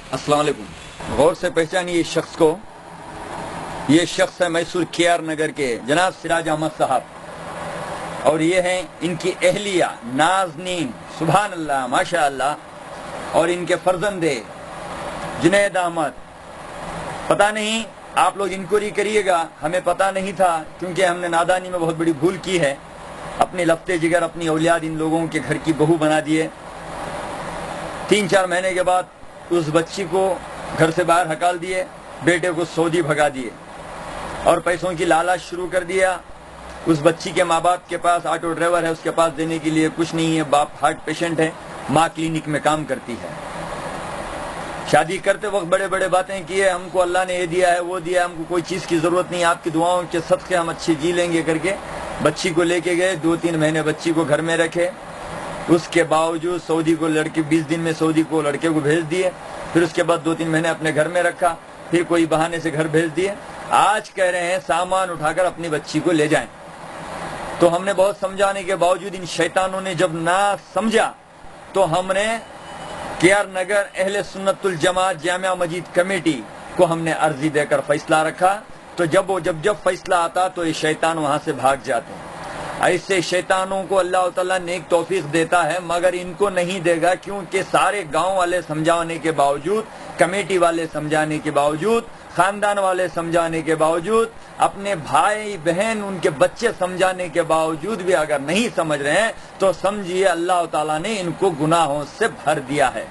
अस्सलाम वालेकुम। गौर से पहचानिए इस शख्स को। ये शख्स है मैसूर KR नगर के जनाब सिराज अहमद साहब, और ये हैं इनकी अहलिया नाजनीन, सुभान अल्लाह माशा अल्लाह, और इनके फर्जंदे जुनैद अहमद। पता नहीं, आप लोग इंक्वायरी करिएगा, हमें पता नहीं था क्योंकि हमने नादानी में बहुत बड़ी भूल की है। अपने लफ्ते जिगर अपनी औलियाद इन लोगों के घर की बहू बना दिए। 3-4 महीने के बाद उस बच्ची को घर से बाहर हकाल दिए, बेटे को सऊदी भगा दिए और पैसों की लालच शुरू कर दिया। उस बच्ची के माँ बाप के पास ऑटो ड्राइवर है, उसके पास देने के लिए कुछ नहीं है। बाप हार्ट पेशेंट है, माँ क्लिनिक में काम करती है। शादी करते वक्त बड़े बड़े बातें किए, हमको अल्लाह ने ये दिया है वो दिया है, हमको कोई चीज़ की ज़रूरत नहीं, आपकी दुआओं के सदक़े हम अच्छे जी लेंगे करके बच्ची को लेके गए। 2-3 महीने बच्ची को घर में रखे। उसके बावजूद सऊदी को लड़के 20 दिन में सऊदी को लड़के को भेज दिए। फिर उसके बाद 2-3 महीने अपने घर में रखा, फिर कोई बहाने से घर भेज दिए। आज कह रहे हैं सामान उठाकर अपनी बच्ची को ले जाएं। तो हमने बहुत समझाने के बावजूद इन शैतानों ने जब ना समझा, तो हमने KR नगर अहले सुन्नतुल जमात जामिया मस्जिद कमेटी को हमने अर्जी देकर फैसला रखा। तो जब फैसला आता तो ये शैतान वहां से भाग जाते हैं। ऐसे शैतानों को अल्लाह ताला नेक तौफीक देता है, मगर इनको नहीं देगा, क्योंकि सारे गांव वाले समझाने के बावजूद, कमेटी वाले समझाने के बावजूद, खानदान वाले समझाने के बावजूद, अपने भाई बहन उनके बच्चे समझाने के बावजूद भी अगर नहीं समझ रहे हैं तो समझिए अल्लाह ताला ने इनको गुनाहों से भर दिया है।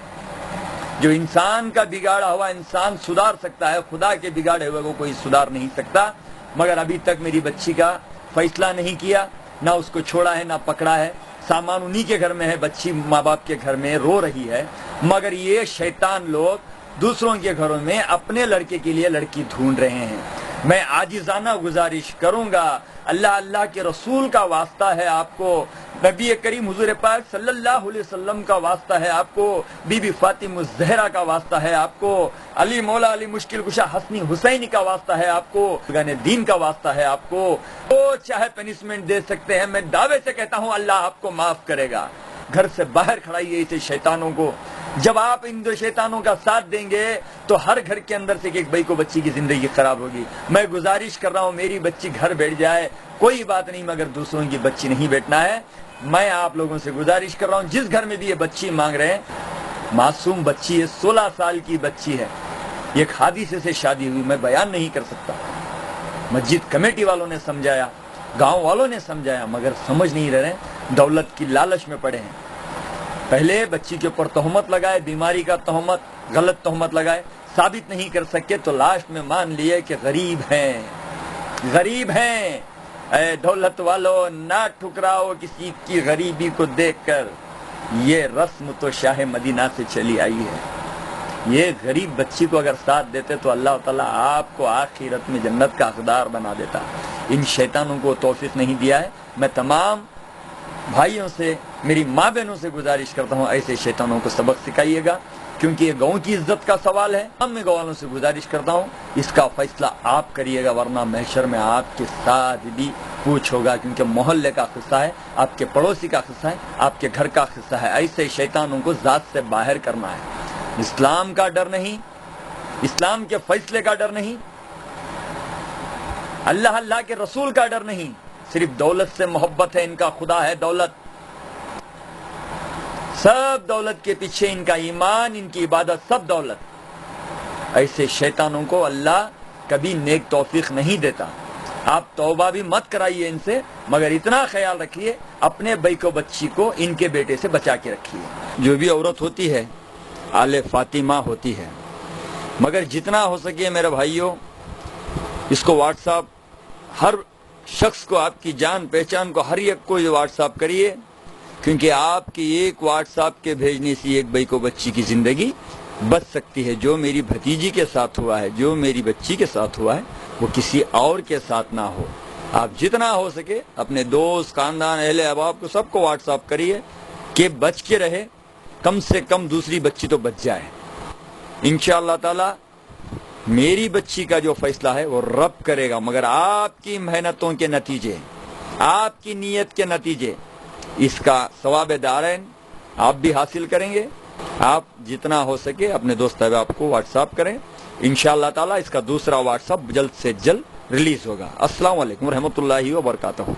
जो इंसान का बिगाड़ा हुआ इंसान सुधार सकता है, खुदा के बिगाड़े हुए को कोई सुधार नहीं सकता। मगर अभी तक मेरी बच्ची का फैसला नहीं किया, ना उसको छोड़ा है ना पकड़ा है। सामान उन्हीं के घर में है, बच्ची माँ बाप के घर में रो रही है, मगर ये शैतान लोग दूसरों के घरों में अपने लड़के के लिए लड़की ढूंढ रहे हैं। मैं आजिज़ाना गुजारिश करूंगा, अल्लाह के रसूल का वास्ता है आपको, नबी करीम हुजूर पाक सल्लल्लाहु अलैहि वसल्लम का वास्ता है आपको, बीबी फातिमा ज़हरा का वास्ता है आपको, अली मौला अली मुश्किल कुशा हसनी हुसैनी का वास्ता है आपको, गाने दीन का वास्ता है आपको। तो चाहे पनिशमेंट दे सकते हैं, मैं दावे से कहता हूँ अल्लाह आपको माफ करेगा। घर से बाहर खड़ाइए इसे शैतानों को। जब आप इन दो शैतानों का साथ देंगे तो हर घर के अंदर से एक भाई को बच्ची की जिंदगी खराब होगी। मैं गुजारिश कर रहा हूँ, मेरी बच्ची घर बैठ जाए कोई बात नहीं, मगर दूसरों की बच्ची नहीं बैठना है। मैं आप लोगों से गुजारिश कर रहा हूँ, जिस घर में भी ये बच्ची मांग रहे हैं, मासूम बच्ची है, 16 साल की बच्ची है, एक हादिसे से शादी हुई, मैं बयान नहीं कर सकता। मस्जिद कमेटी वालों ने समझाया, गांव वालों ने समझाया, मगर समझ नहीं रहे, दौलत की लालच में पड़े हैं। पहले बच्ची के ऊपर तहमत लगाए, बीमारी का तहमत, गलत तहमत लगाए, साबित नहीं कर सके तो लास्ट में मान लिए कि गरीब हैं, गरीब हैं। ऐ दौलत वालों, ना ठुकराओ किसी की गरीबी को देखकर। ये रस्म तो शाह मदीना से चली आई है। ये गरीब बच्ची को अगर साथ देते तो अल्लाह ताला आपको आखिरत में जन्नत का हकदार बना देता। इन शैतानों को तौफीक नहीं दिया है। मैं तमाम भाइयों से, मेरी माँ बहनों से गुजारिश करता हूँ, ऐसे शैतानों को सबक सिखाइएगा, क्योंकि ये गाँव की इज्जत का सवाल है। अब मैं गाँव वालों से गुजारिश करता हूँ, इसका फैसला आप करिएगा, वरना महशर में आपके साथ भी पूछ होगा, क्योंकि मोहल्ले का हिस्सा है, आपके पड़ोसी का हिस्सा है, आपके घर का हिस्सा है। ऐसे शैतानों को जात से बाहर करना है। इस्लाम का डर नहीं, इस्लाम के फैसले का डर नहीं, अल्लाह के रसूल का डर नहीं, सिर्फ दौलत से मोहब्बत है इनका। खुदा है दौलत, सब दौलत के पीछे इनका ईमान, इनकी इबादत सब दौलत। ऐसे शैतानों को अल्लाह कभी नेक तौफीक नहीं देता। आप तौबा भी मत कराइए इनसे, मगर इतना ख्याल रखिए अपने भाई को, बच्ची को इनके बेटे से बचा के रखिए। जो भी औरत होती है आले फातिमा होती है, मगर जितना हो सके मेरे भाइयों, इसको व्हाट्सएप हर शख्स को, आपकी जान पहचान को, हर एक को व्हाट्सएप करिए, क्योंकि आपकी एक व्हाट्सएप के भेजने से एक भाई को बच्ची की जिंदगी बच सकती है। जो मेरी भतीजी के साथ हुआ है, जो मेरी बच्ची के साथ हुआ है, वो किसी और के साथ ना हो। आप जितना हो सके अपने दोस्त, खानदान, अहले अहबाब को सबको व्हाट्सएप करिए कि बच के रहे, कम से कम दूसरी बच्ची तो बच जाए। इंशाअल्लाह ताला मेरी बच्ची का जो फैसला है वो रब करेगा, मगर आपकी मेहनतों के नतीजे, आपकी नीयत के नतीजे, इसका सवाब दारैन आप भी हासिल करेंगे آپ جتنا ہو سکے اپنے دوست احباب کو واٹس ایپ کریں. انشاءاللہ تعالی اس کا دوسرا واٹس ایپ جلد سے جلد ریلیز ہوگا. السلام علیکم ورحمۃ اللہ وبرکاتہ.